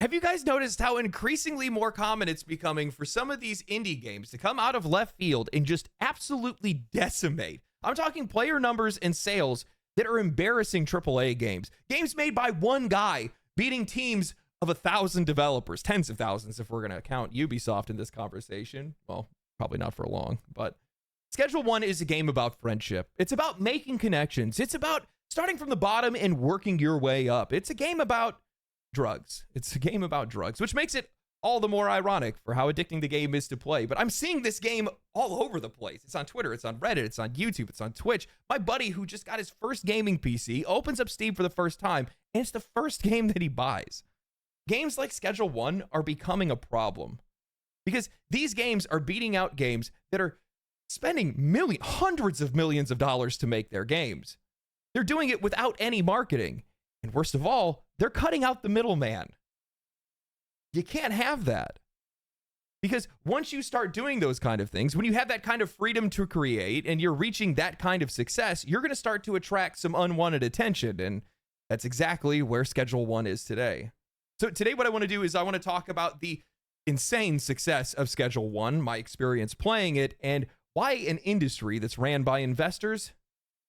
Have you guys noticed how increasingly more common it's becoming for some of these indie games to come out of left field and just absolutely decimate? I'm talking player numbers and sales that are embarrassing AAA games. Games made by one guy beating teams of 1,000 developers, tens of thousands if we're going to count Ubisoft in this conversation. Well, probably not for long, but Schedule 1 is a game about friendship. It's about making connections. It's about starting from the bottom and working your way up. It's a game about drugs. It's a game about drugs, which makes it all the more ironic for how addicting the game is to play. But I'm seeing this game all over the place. It's on Twitter, it's on Reddit, it's on YouTube, it's on Twitch. My buddy who just got his first gaming PC opens up Steam for the first time, and it's the first game that he buys. Games like Schedule 1 are becoming a problem because these games are beating out games that are spending hundreds of millions of dollars to make their games. They're doing it without any marketing. And worst of all, they're cutting out the middleman. You can't have that. Because once you start doing those kind of things, when you have that kind of freedom to create and you're reaching that kind of success, you're going to start to attract some unwanted attention. And that's exactly where Schedule 1 is today. So today what I want to do is I want to talk about the insane success of Schedule 1, my experience playing it, and why an industry that's ran by investors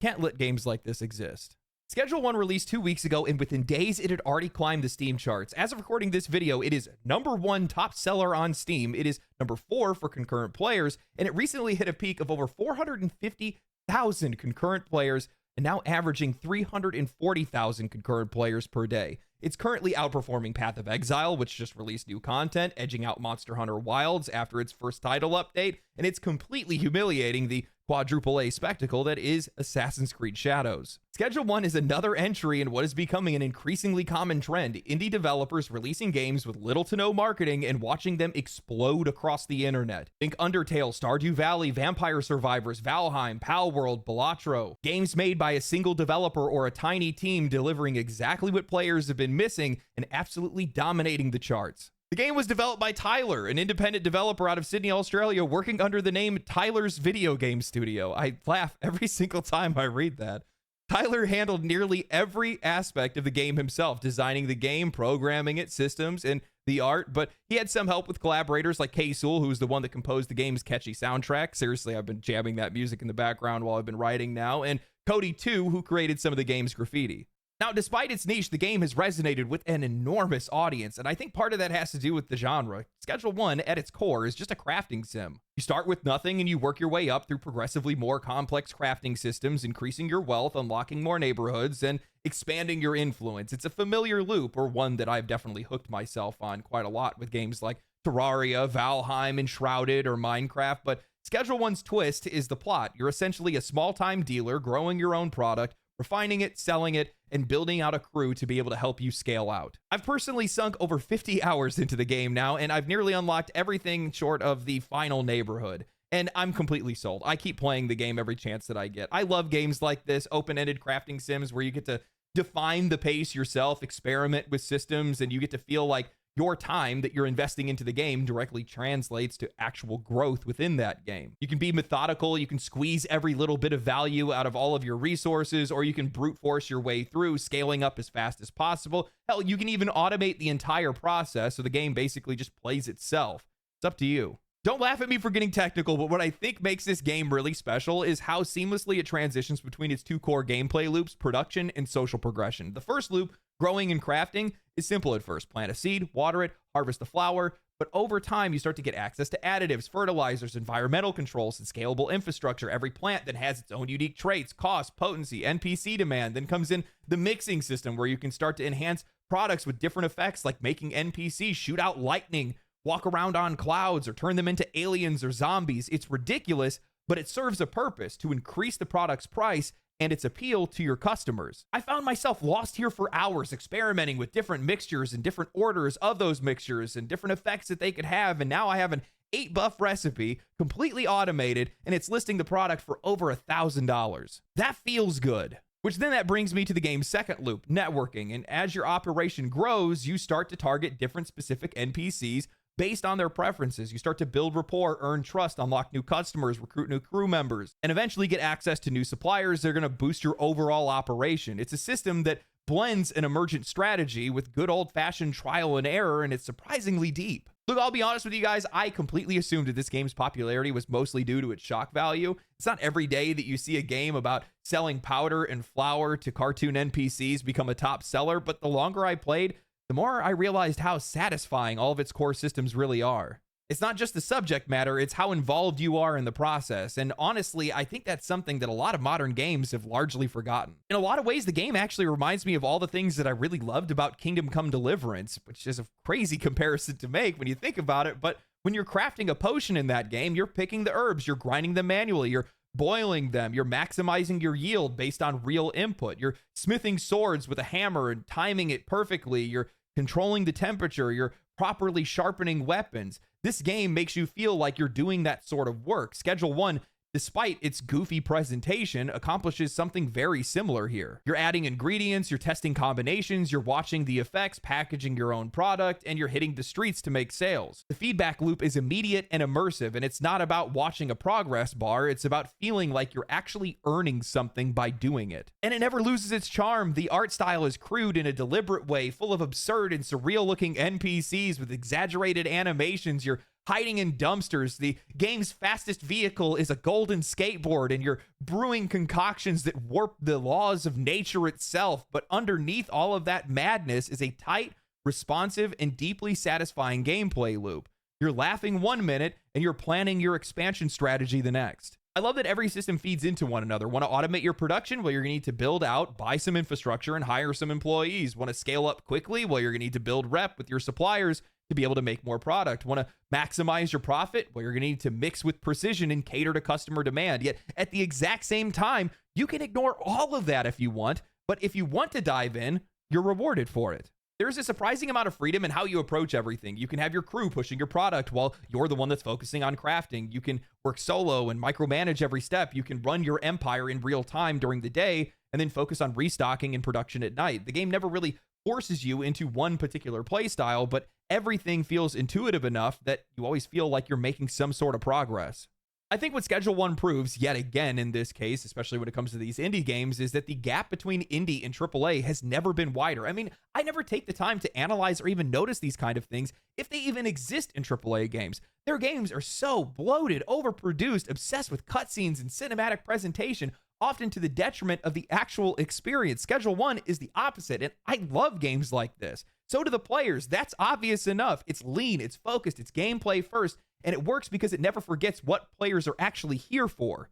can't let games like this exist. Schedule 1 released 2 weeks ago, and within days, it had already climbed the Steam charts. As of recording this video, it is #1 top seller on Steam. It is #4 for concurrent players, and it recently hit a peak of over 450,000 concurrent players, and now averaging 340,000 concurrent players per day. It's currently outperforming Path of Exile, which just released new content, edging out Monster Hunter Wilds after its first title update, and it's completely humiliating the quadruple A spectacle that is Assassin's Creed Shadows. Schedule 1 is another entry in what is becoming an increasingly common trend: indie developers releasing games with little to no marketing and watching them explode across the internet. Think Undertale, Stardew Valley, Vampire Survivors, Valheim, Palworld, Balatro. Games made by a single developer or a tiny team delivering exactly what players have been missing and absolutely dominating the charts. The game was developed by Tyler, an independent developer out of Sydney, Australia, working under the name Tyler's Video Game Studio. I laugh every single time I read that. Tyler handled nearly every aspect of the game himself, designing the game, programming it, systems, and the art, but he had some help with collaborators like Kay Sewell, who's the one that composed the game's catchy soundtrack. Seriously, I've been jamming that music in the background while I've been writing now, and Cody 2, who created some of the game's graffiti. Now, despite its niche, the game has resonated with an enormous audience, and I think part of that has to do with the genre. Schedule 1, at its core, is just a crafting sim. You start with nothing and you work your way up through progressively more complex crafting systems, increasing your wealth, unlocking more neighborhoods, and expanding your influence. It's a familiar loop, or one that I've definitely hooked myself on quite a lot with games like Terraria, Valheim, Enshrouded, or Minecraft, but Schedule 1's twist is the plot. You're essentially a small-time dealer growing your own product, refining it, selling it, and building out a crew to be able to help you scale out. I've personally sunk over 50 hours into the game now, and I've nearly unlocked everything short of the final neighborhood. And I'm completely sold. I keep playing the game every chance that I get. I love games like this, open-ended crafting sims where you get to define the pace yourself, experiment with systems, and you get to feel like your time that you're investing into the game directly translates to actual growth within that game. You can be methodical, you can squeeze every little bit of value out of all of your resources, or you can brute force your way through, scaling up as fast as possible. Hell, you can even automate the entire process, so the game basically just plays itself. It's up to you. Don't laugh at me for getting technical, but what I think makes this game really special is how seamlessly it transitions between its two core gameplay loops, production and social progression. The first loop, growing and crafting, is simple at first. Plant a seed, water it, harvest the flower, but over time you start to get access to additives, fertilizers, environmental controls, and scalable infrastructure. Every plant then has its own unique traits, cost, potency, NPC demand. Then comes in the mixing system where you can start to enhance products with different effects, like making NPCs shoot out lightning, walk around on clouds, or turn them into aliens or zombies. It's ridiculous, but it serves a purpose: to increase the product's price and its appeal to your customers. I found myself lost here for hours, experimenting with different mixtures and different orders of those mixtures and different effects that they could have, and now I have an 8-buff recipe, completely automated, and it's listing the product for over $1,000. That feels good. Which then that brings me to the game's second loop, networking, and as your operation grows, you start to target different specific NPCs based on their preferences. You start to build rapport, earn trust, unlock new customers, recruit new crew members, and eventually get access to new suppliers. They're going to boost your overall operation. It's a system that blends an emergent strategy with good old-fashioned trial and error, and it's surprisingly deep. Look, I'll be honest with you guys, I completely assumed that this game's popularity was mostly due to its shock value. It's not every day that you see a game about selling powder and flour to cartoon NPCs become a top seller, but the longer I played, the more I realized how satisfying all of its core systems really are. It's not just the subject matter, it's how involved you are in the process. And honestly, I think that's something that a lot of modern games have largely forgotten. In a lot of ways, the game actually reminds me of all the things that I really loved about Kingdom Come Deliverance, which is a crazy comparison to make when you think about it. But when you're crafting a potion in that game, you're picking the herbs, you're grinding them manually, you're boiling them, you're maximizing your yield based on real input, you're smithing swords with a hammer and timing it perfectly, you're controlling the temperature, you're properly sharpening weapons. This game makes you feel like you're doing that sort of work. Schedule 1, despite its goofy presentation, accomplishes something very similar here. You're adding ingredients, you're testing combinations, you're watching the effects, packaging your own product, and you're hitting the streets to make sales. The feedback loop is immediate and immersive, and it's not about watching a progress bar, it's about feeling like you're actually earning something by doing it. And it never loses its charm. The art style is crude in a deliberate way, full of absurd and surreal-looking NPCs with exaggerated animations. You're hiding in dumpsters. The game's fastest vehicle is a golden skateboard, and you're brewing concoctions that warp the laws of nature itself. But underneath all of that madness is a tight, responsive, and deeply satisfying gameplay loop. You're laughing 1 minute, and you're planning your expansion strategy the next. I love that every system feeds into one another. Want to automate your production? Well, you're going to need to build out, buy some infrastructure, and hire some employees. Want to scale up quickly? Well, you're going to need to build rep with your suppliers to be able to make more product. Want to maximize your profit? Well, you're going to need to mix with precision and cater to customer demand. Yet at the exact same time, you can ignore all of that if you want, but if you want to dive in, you're rewarded for it. There's a surprising amount of freedom in how you approach everything. You can have your crew pushing your product while you're the one that's focusing on crafting. You can work solo and micromanage every step. You can run your empire in real time during the day and then focus on restocking and production at night. The game never really forces you into one particular play style, but everything feels intuitive enough that you always feel like you're making some sort of progress. I think what Schedule 1 proves, yet again in this case, especially when it comes to these indie games, is that the gap between indie and AAA has never been wider. I mean, I never take the time to analyze or even notice these kind of things if they even exist in AAA games. Their games are so bloated, overproduced, obsessed with cutscenes and cinematic presentation, often to the detriment of the actual experience. Schedule 1 is the opposite, and I love games like this. So do the players. That's obvious enough. It's lean, it's focused, it's gameplay first, and it works because it never forgets what players are actually here for,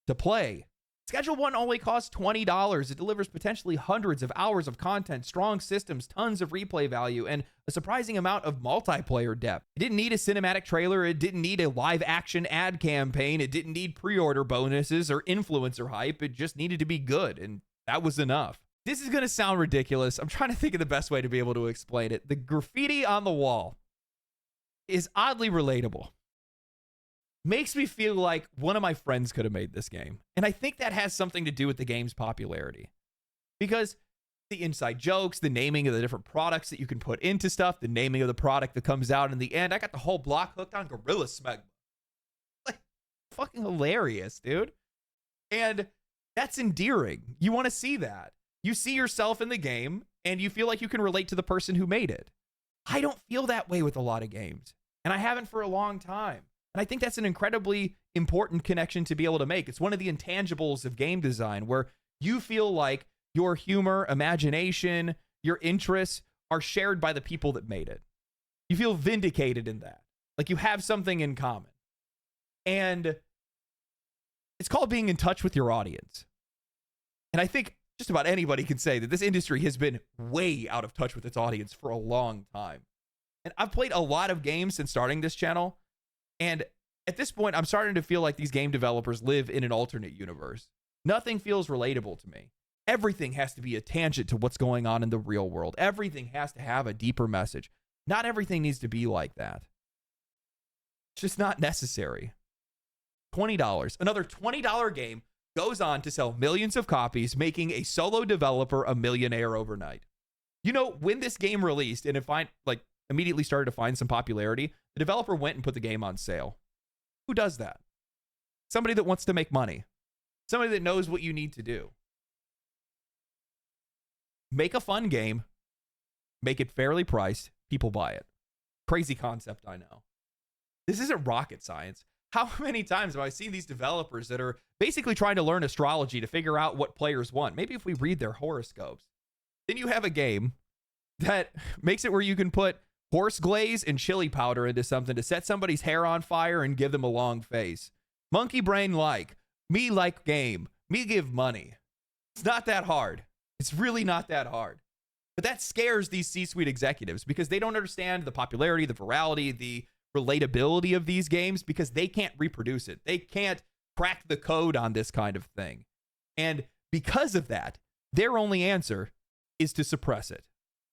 to play. Schedule 1 only costs $20. It delivers potentially hundreds of hours of content, strong systems, tons of replay value, and a surprising amount of multiplayer depth. It didn't need a cinematic trailer. It didn't need a live action ad campaign. It didn't need pre-order bonuses or influencer hype. It just needed to be good, and that was enough. This is going to sound ridiculous. I'm trying to think of the best way to be able to explain it. The graffiti on the wall is oddly relatable. Makes me feel like one of my friends could have made this game. And I think that has something to do with the game's popularity. Because the inside jokes, the naming of the different products that you can put into stuff, the naming of the product that comes out in the end. I got the whole block hooked on Gorilla Smegma. Like, fucking hilarious, dude. And that's endearing. You want to see that. You see yourself in the game, and you feel like you can relate to the person who made it. I don't feel that way with a lot of games. And I haven't for a long time. And I think that's an incredibly important connection to be able to make. It's one of the intangibles of game design where you feel like your humor, imagination, your interests are shared by the people that made it. You feel vindicated in that. Like you have something in common. And it's called being in touch with your audience. And I think just about anybody can say that this industry has been way out of touch with its audience for a long time. And I've played a lot of games since starting this channel. And at this point, I'm starting to feel like these game developers live in an alternate universe. Nothing feels relatable to me. Everything has to be a tangent to what's going on in the real world. Everything has to have a deeper message. Not everything needs to be like that. It's just not necessary. $20. Another $20 game goes on to sell millions of copies, making a solo developer a millionaire overnight. You know, when this game released and it immediately started to find some popularity, the developer went and put the game on sale. Who does that? Somebody that wants to make money. Somebody that knows what you need to do. Make a fun game, make it fairly priced, people buy it. Crazy concept, I know. This isn't rocket science. How many times have I seen these developers that are basically trying to learn astrology to figure out what players want? Maybe if we read their horoscopes. Then you have a game that makes it where you can put horse glaze and chili powder into something to set somebody's hair on fire and give them a long face. Monkey brain like. Me like game. Me give money. It's not that hard. It's really not that hard. But that scares these C-suite executives because they don't understand the popularity, the virality, the relatability of these games because they can't reproduce it. They can't crack the code on this kind of thing. And because of that, their only answer is to suppress it.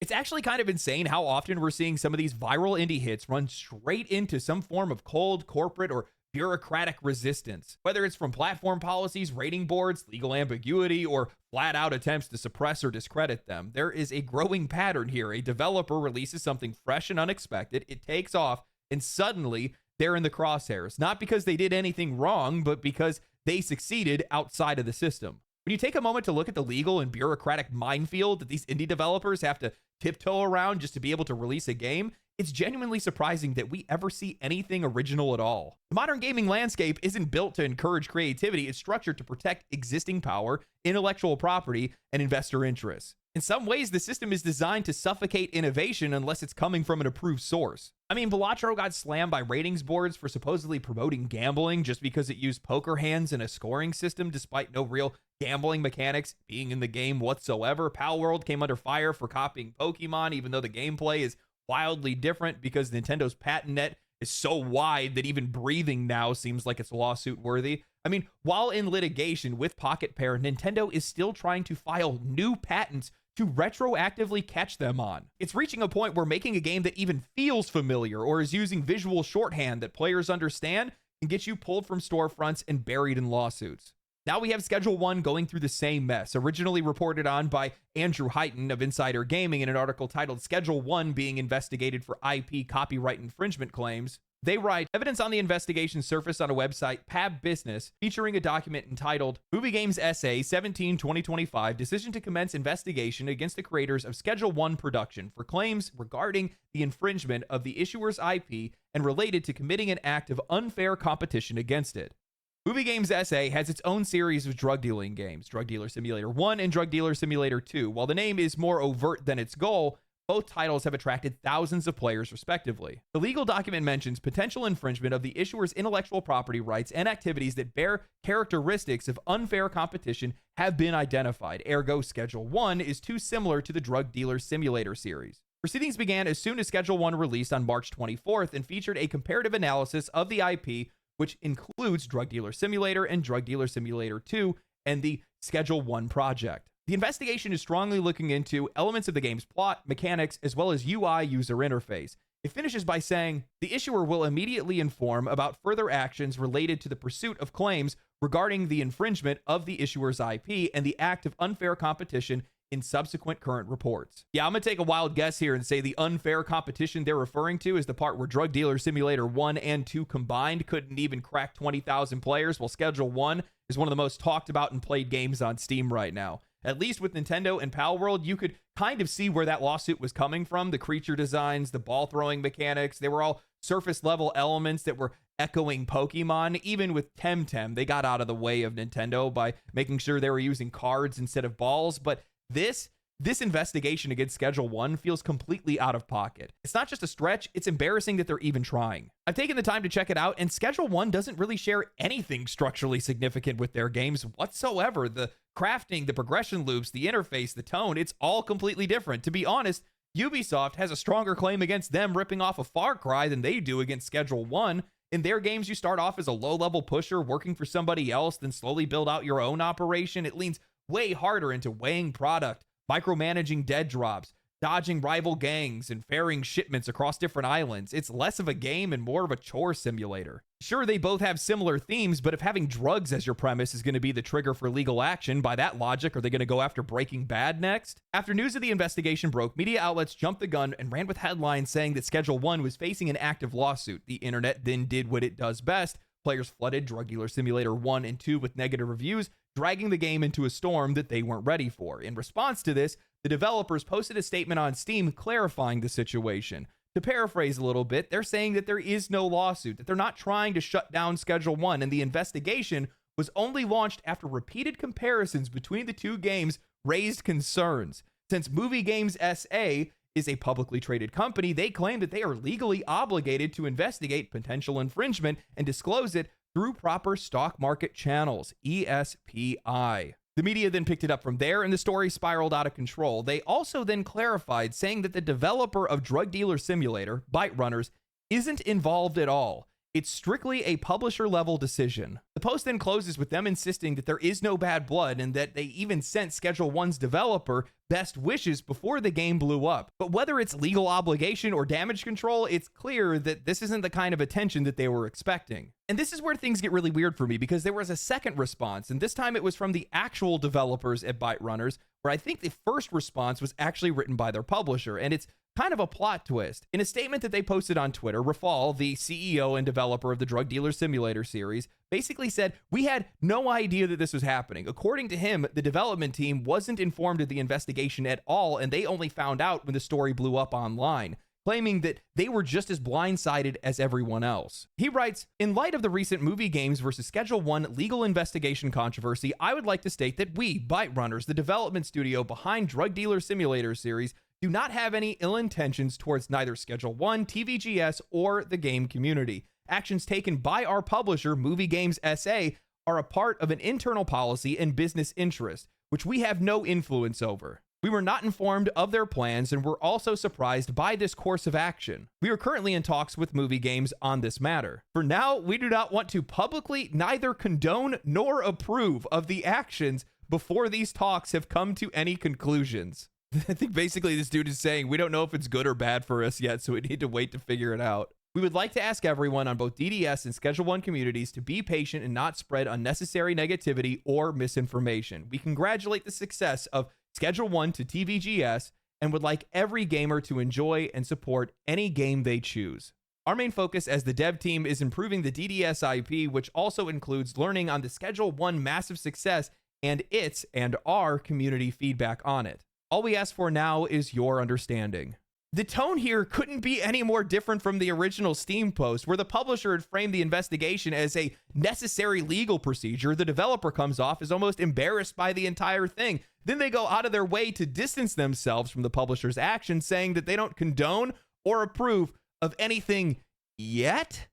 It's actually kind of insane how often we're seeing some of these viral indie hits run straight into some form of cold corporate or bureaucratic resistance, whether it's from platform policies, rating boards, legal ambiguity, or flat out attempts to suppress or discredit them. There is a growing pattern here. A developer releases something fresh and unexpected, it takes off, and suddenly they're in the crosshairs, not because they did anything wrong, but because they succeeded outside of the system. When you take a moment to look at the legal and bureaucratic minefield that these indie developers have to tiptoe around just to be able to release a game, it's genuinely surprising that we ever see anything original at all. The modern gaming landscape isn't built to encourage creativity, it's structured to protect existing power, intellectual property, and investor interests. In some ways, the system is designed to suffocate innovation unless it's coming from an approved source. I mean, Balatro got slammed by ratings boards for supposedly promoting gambling just because it used poker hands in a scoring system despite no real gambling mechanics being in the game whatsoever. Palworld came under fire for copying Pokemon, even though the gameplay is wildly different because Nintendo's patent net is so wide that even breathing now seems like it's lawsuit worthy. I mean, while in litigation with Pocket Pair, Nintendo is still trying to file new patents to retroactively catch them on. It's reaching a point where making a game that even feels familiar or is using visual shorthand that players understand can get you pulled from storefronts and buried in lawsuits. Now we have Schedule 1 going through the same mess, originally reported on by Andrew Heighton of Insider Gaming in an article titled Schedule 1 being investigated for IP copyright infringement claims. They write, evidence on the investigation surfaced on a website, Pab Business, featuring a document entitled Movie Games Essay 17-2025, Decision to Commence Investigation Against the Creators of Schedule 1 Production for claims regarding the infringement of the issuer's IP and related to committing an act of unfair competition against it. Movie Games SA has its own series of drug dealing games, Drug Dealer Simulator 1 and Drug Dealer Simulator 2. While the name is more overt than its goal, both titles have attracted thousands of players respectively. The legal document mentions potential infringement of the issuer's intellectual property rights and activities that bear characteristics of unfair competition have been identified. Ergo, Schedule 1 is too similar to the Drug Dealer Simulator series. Proceedings began as soon as Schedule 1 released on March 24th and featured a comparative analysis of the IP, which includes Drug Dealer Simulator and Drug Dealer Simulator 2 and the Schedule 1 project. The investigation is strongly looking into elements of the game's plot, mechanics, as well as UI user interface. It finishes by saying, the issuer will immediately inform about further actions related to the pursuit of claims regarding the infringement of the issuer's IP and the act of unfair competition in subsequent current reports. Yeah, I'm going to take a wild guess here and say the unfair competition they're referring to is the part where Drug Dealer Simulator 1 and 2 combined couldn't even crack 20,000 players, while Schedule 1 is one of the most talked about and played games on Steam right now. At least with Nintendo and Palworld, you could kind of see where that lawsuit was coming from. The creature designs, the ball throwing mechanics, they were all surface level elements that were echoing Pokemon. Even with Temtem, they got out of the way of Nintendo by making sure they were using cards instead of balls. But this investigation against Schedule 1 feels completely out of pocket. It's not just a stretch, it's embarrassing that they're even trying. I've taken the time to check it out, and Schedule 1 doesn't really share anything structurally significant with their games whatsoever. The crafting, the progression loops, the interface, the tone, it's all completely different. To be honest, Ubisoft has a stronger claim against them ripping off a Far Cry than they do against Schedule 1. In their games, you start off as a low-level pusher working for somebody else, then slowly build out your own operation. It leans way harder into weighing product, micromanaging dead drops, dodging rival gangs, and ferrying shipments across different islands. It's less of a game and more of a chore simulator. Sure, they both have similar themes, but if having drugs as your premise is going to be the trigger for legal action, by that logic, are they going to go after Breaking Bad next? After news of the investigation broke, media outlets jumped the gun and ran with headlines saying that Schedule 1 was facing an active lawsuit. The internet then did what it does best. Players flooded Drug Dealer Simulator 1 and 2 with negative reviews, dragging the game into a storm that they weren't ready for. In response to this, the developers posted a statement on Steam clarifying the situation. To paraphrase a little bit, they're saying that there is no lawsuit, that they're not trying to shut down Schedule 1, and the investigation was only launched after repeated comparisons between the two games raised concerns. Since Movie Games SA is a publicly traded company, they claim that they are legally obligated to investigate potential infringement and disclose it through proper stock market channels, ESPI. The media then picked it up from there, and the story spiraled out of control. They also then clarified, saying that the developer of Drug Dealer Simulator, Byte Runners, isn't involved at all. It's strictly a publisher-level decision. The post then closes with them insisting that there is no bad blood and that they even sent Schedule 1's developer best wishes before the game blew up. But whether it's legal obligation or damage control, it's clear that this isn't the kind of attention that they were expecting. And this is where things get really weird for me, because there was a second response, and this time it was from the actual developers at Byte Runners, where I think the first response was actually written by their publisher, and it's kind of a plot twist. In a statement that they posted on Twitter, Rafal, the CEO and developer of the Drug Dealer Simulator series, basically said, "We had no idea that this was happening." According to him, the development team wasn't informed of the investigation at all, and they only found out when the story blew up online, claiming that they were just as blindsided as everyone else. He writes, "In light of the recent Movie Games versus Schedule 1 legal investigation controversy, I would like to state that we, Byte Runners, the development studio behind Drug Dealer Simulator series, do not have any ill intentions towards neither Schedule 1, TVGS, or the game community. Actions taken by our publisher, Movie Games SA, are a part of an internal policy and business interest, which we have no influence over. We were not informed of their plans and were also surprised by this course of action. We are currently in talks with Movie Games on this matter. For now, we do not want to publicly neither condone nor approve of the actions before these talks have come to any conclusions." I think basically this dude is saying, we don't know if it's good or bad for us yet, so we need to wait to figure it out. "We would like to ask everyone on both DDS and Schedule 1 communities to be patient and not spread unnecessary negativity or misinformation. We congratulate the success of Schedule 1 to TVGS and would like every gamer to enjoy and support any game they choose. Our main focus as the dev team is improving the DDS IP, which also includes learning on the Schedule 1 massive success and its and our community feedback on it. All we ask for now is your understanding." The tone here couldn't be any more different from the original Steam post, where the publisher had framed the investigation as a necessary legal procedure. The developer comes off as almost embarrassed by the entire thing. Then they go out of their way to distance themselves from the publisher's actions, saying that they don't condone or approve of anything yet?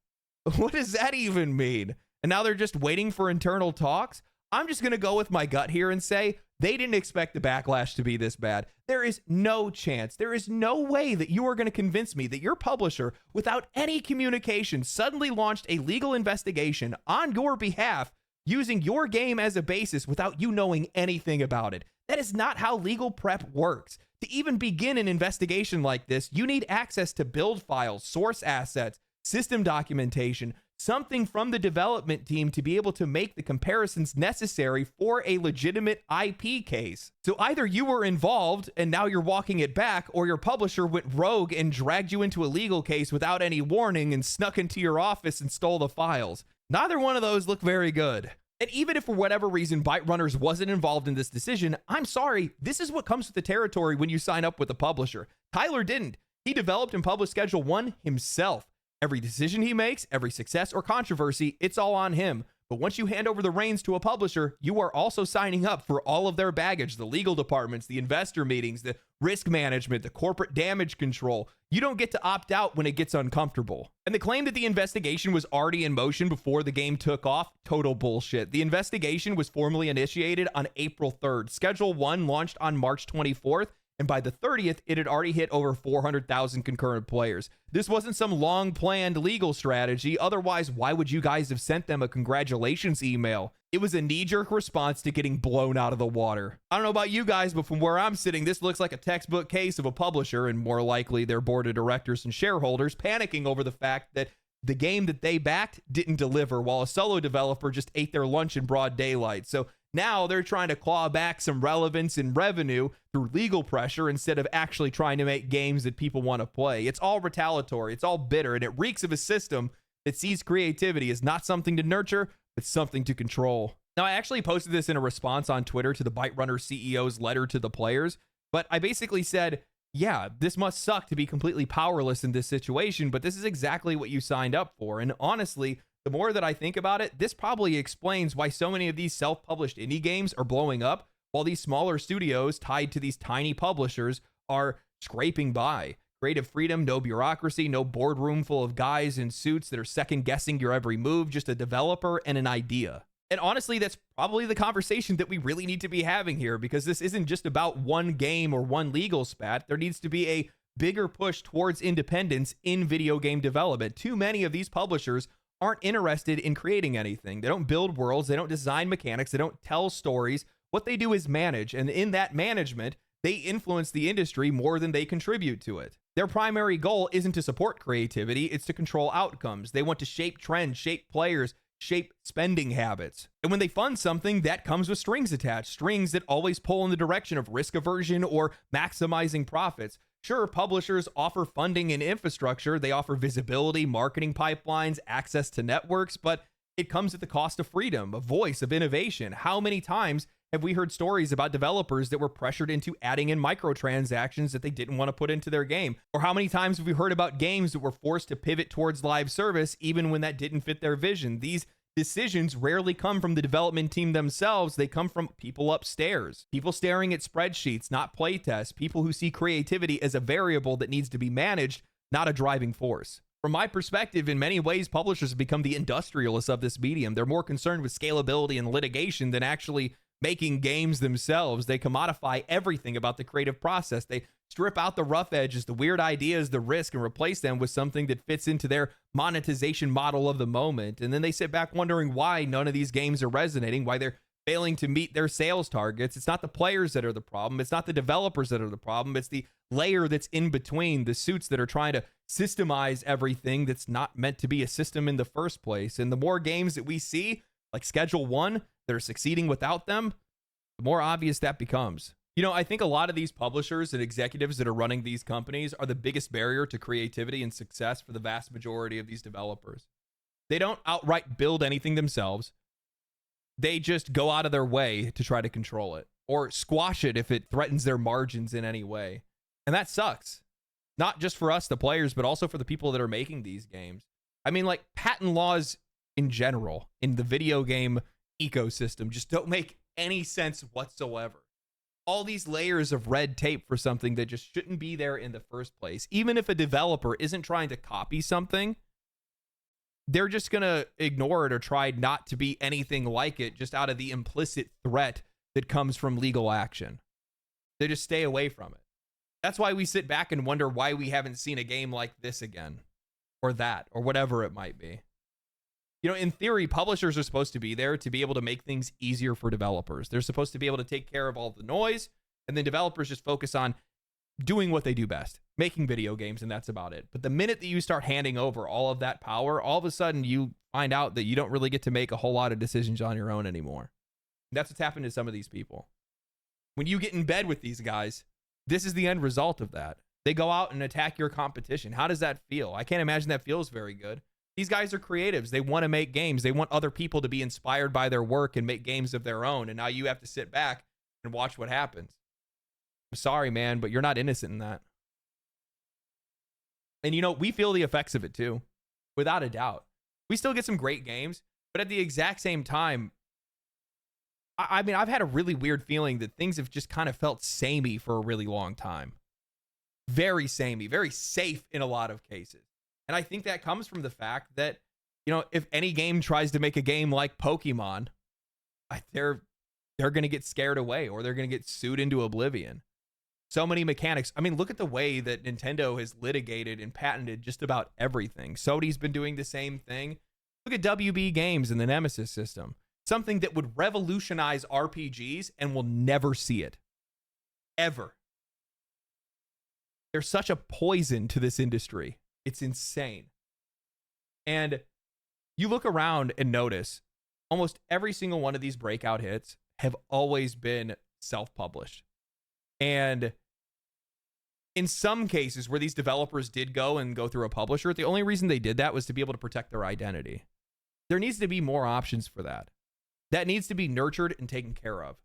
What does that even mean? And now they're just waiting for internal talks? I'm just going to go with my gut here and say they didn't expect the backlash to be this bad. There is no chance, there is no way that you are going to convince me that your publisher, without any communication, suddenly launched a legal investigation on your behalf using your game as a basis without you knowing anything about it. That is not how legal prep works. To even begin an investigation like this, you need access to build files, source assets, system documentation, something from the development team to be able to make the comparisons necessary for a legitimate IP case. So either you were involved and now you're walking it back, or your publisher went rogue and dragged you into a legal case without any warning and snuck into your office and stole the files. Neither one of those look very good. And even if for whatever reason Byte Runners wasn't involved in this decision, I'm sorry, this is what comes with the territory when you sign up with a publisher. Tyler didn't. He developed and published Schedule 1 himself. Every decision he makes, every success or controversy, it's all on him. But once you hand over the reins to a publisher, you are also signing up for all of their baggage, the legal departments, the investor meetings, the risk management, the corporate damage control. You don't get to opt out when it gets uncomfortable. And the claim that the investigation was already in motion before the game took off, total bullshit. The investigation was formally initiated on April 3rd. Schedule 1 launched on March 24th. And by the 30th, it had already hit over 400,000 concurrent players. This wasn't some long-planned legal strategy. Otherwise, why would you guys have sent them a congratulations email? It was a knee-jerk response to getting blown out of the water. I don't know about you guys, but from where I'm sitting, this looks like a textbook case of a publisher, and more likely their board of directors and shareholders panicking over the fact that the game that they backed didn't deliver, while a solo developer just ate their lunch in broad daylight. So now they're trying to claw back some relevance and revenue through legal pressure instead of actually trying to make games that people want to play. It's all retaliatory. It's all bitter, and it reeks of a system that sees creativity as not something to nurture, but something to control. Now, I actually posted this in a response on Twitter to the Byte Runner CEO's letter to the players. But I basically said, yeah, this must suck to be completely powerless in this situation, but this is exactly what you signed up for. And honestly, the more that I think about it, this probably explains why so many of these self-published indie games are blowing up, while these smaller studios tied to these tiny publishers are scraping by. Creative freedom, no bureaucracy, no boardroom full of guys in suits that are second guessing your every move, just a developer and an idea. And honestly, that's probably the conversation that we really need to be having here, because this isn't just about one game or one legal spat. There needs to be a bigger push towards independence in video game development. Too many of these publishers aren't interested in creating anything. They don't build worlds, they don't design mechanics, they don't tell stories. What they do is manage, and in that management, they influence the industry more than they contribute to it. Their primary goal isn't to support creativity, it's to control outcomes. They want to shape trends, shape players, shape spending habits. And when they fund something, that comes with strings attached, strings that always pull in the direction of risk aversion or maximizing profits. Sure, publishers offer funding and infrastructure, they offer visibility, marketing pipelines, access to networks, but it comes at the cost of freedom, of voice, of innovation. How many times have we heard stories about developers that were pressured into adding in microtransactions that they didn't want to put into their game? Or how many times have we heard about games that were forced to pivot towards live service even when that didn't fit their vision? These decisions rarely come from the development team themselves. They come from people upstairs, people staring at spreadsheets, not playtests, people who see creativity as a variable that needs to be managed, not a driving force. From my perspective, in many ways, publishers have become the industrialists of this medium. They're more concerned with scalability and litigation than actually making games themselves. They commodify everything about the creative process. They strip out the rough edges, the weird ideas, the risk, and replace them with something that fits into their monetization model of the moment. And then they sit back wondering why none of these games are resonating, why they're failing to meet their sales targets. It's not the players that are the problem. It's not the developers that are the problem. It's the layer that's in between, the suits that are trying to systemize everything that's not meant to be a system in the first place. And the more games that we see, like Schedule 1, that are succeeding without them, the more obvious that becomes. You know, I think a lot of these publishers and executives that are running these companies are the biggest barrier to creativity and success for the vast majority of these developers. They don't outright build anything themselves. They just go out of their way to try to control it or squash it if it threatens their margins in any way. And that sucks. Not just for us, the players, but also for the people that are making these games. I mean, like, patent laws in general in the video game ecosystem just don't make any sense whatsoever. All these layers of red tape for something that just shouldn't be there in the first place. Even if a developer isn't trying to copy something, they're just going to ignore it or try not to be anything like it just out of the implicit threat that comes from legal action. They just stay away from it. That's why we sit back and wonder why we haven't seen a game like this again, or that, or whatever it might be. You know, in theory, publishers are supposed to be there to be able to make things easier for developers. They're supposed to be able to take care of all the noise, and then developers just focus on doing what they do best, making video games, and that's about it. But the minute that you start handing over all of that power, all of a sudden you find out that you don't really get to make a whole lot of decisions on your own anymore. That's what's happened to some of these people. When you get in bed with these guys, this is the end result of that. They go out and attack your competition. How does that feel? I can't imagine that feels very good. These guys are creatives. They want to make games. They want other people to be inspired by their work and make games of their own. And now you have to sit back and watch what happens. I'm sorry, man, but you're not innocent in that. And, you know, we feel the effects of it too, without a doubt. We still get some great games, but at the exact same time, I mean, I've had a really weird feeling that things have just kind of felt samey for a really long time. Very samey, very safe in a lot of cases. And I think that comes from the fact that, you know, if any game tries to make a game like Pokemon, they're going to get scared away or they're going to get sued into oblivion. So many mechanics. I mean, look at the way that Nintendo has litigated and patented just about everything. Sony's been doing the same thing. Look at WB Games and the Nemesis system. Something that would revolutionize RPGs and we'll never see it. Ever. They're such a poison to this industry. It's insane. And you look around and notice almost every single one of these breakout hits have always been self-published. And in some cases where these developers did go through a publisher, the only reason they did that was to be able to protect their identity. There needs to be more options for that. That needs to be nurtured and taken care of.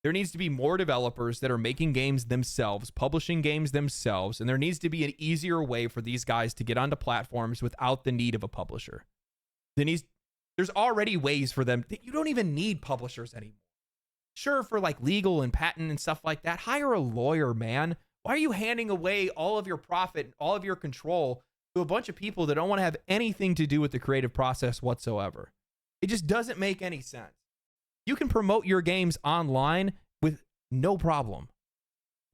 There needs to be more developers that are making games themselves, publishing games themselves, and there needs to be an easier way for these guys to get onto platforms without the need of a publisher. There's already ways for them that you don't even need publishers anymore. Sure, for like legal and patent and stuff like that, hire a lawyer, man. Why are you handing away all of your profit and all of your control to a bunch of people that don't want to have anything to do with the creative process whatsoever? It just doesn't make any sense. You can promote your games online with no problem.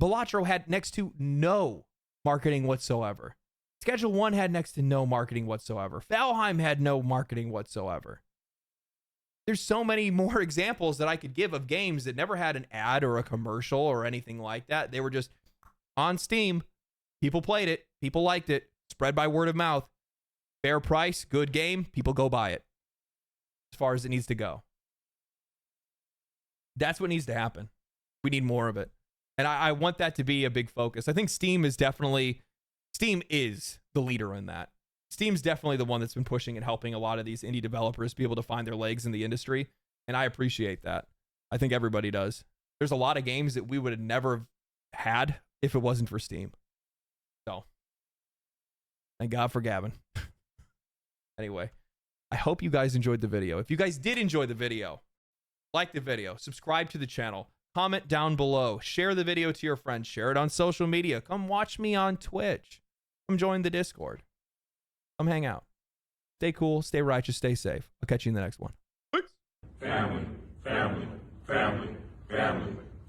Balatro had next to no marketing whatsoever. Schedule 1 had next to no marketing whatsoever. Valheim had no marketing whatsoever. There's so many more examples that I could give of games that never had an ad or a commercial or anything like that. They were just on Steam. People played it. People liked it. Spread by word of mouth. Fair price, good game. People go buy it. As far as it needs to go. That's what needs to happen. We need more of it. And I want that to be a big focus. I think Steam is the leader in that. Steam's definitely the one that's been pushing and helping a lot of these indie developers be able to find their legs in the industry. And I appreciate that. I think everybody does. There's a lot of games that we would have never had if it wasn't for Steam. So, thank God for Gavin. Anyway, I hope you guys enjoyed the video. If you guys did enjoy the video, like the video, subscribe to the channel, comment down below, share the video to your friends, share it on social media. Come watch me on Twitch. Come join the Discord. Come hang out. Stay cool, stay righteous, stay safe. I'll catch you in the next one. Family, family, family, family.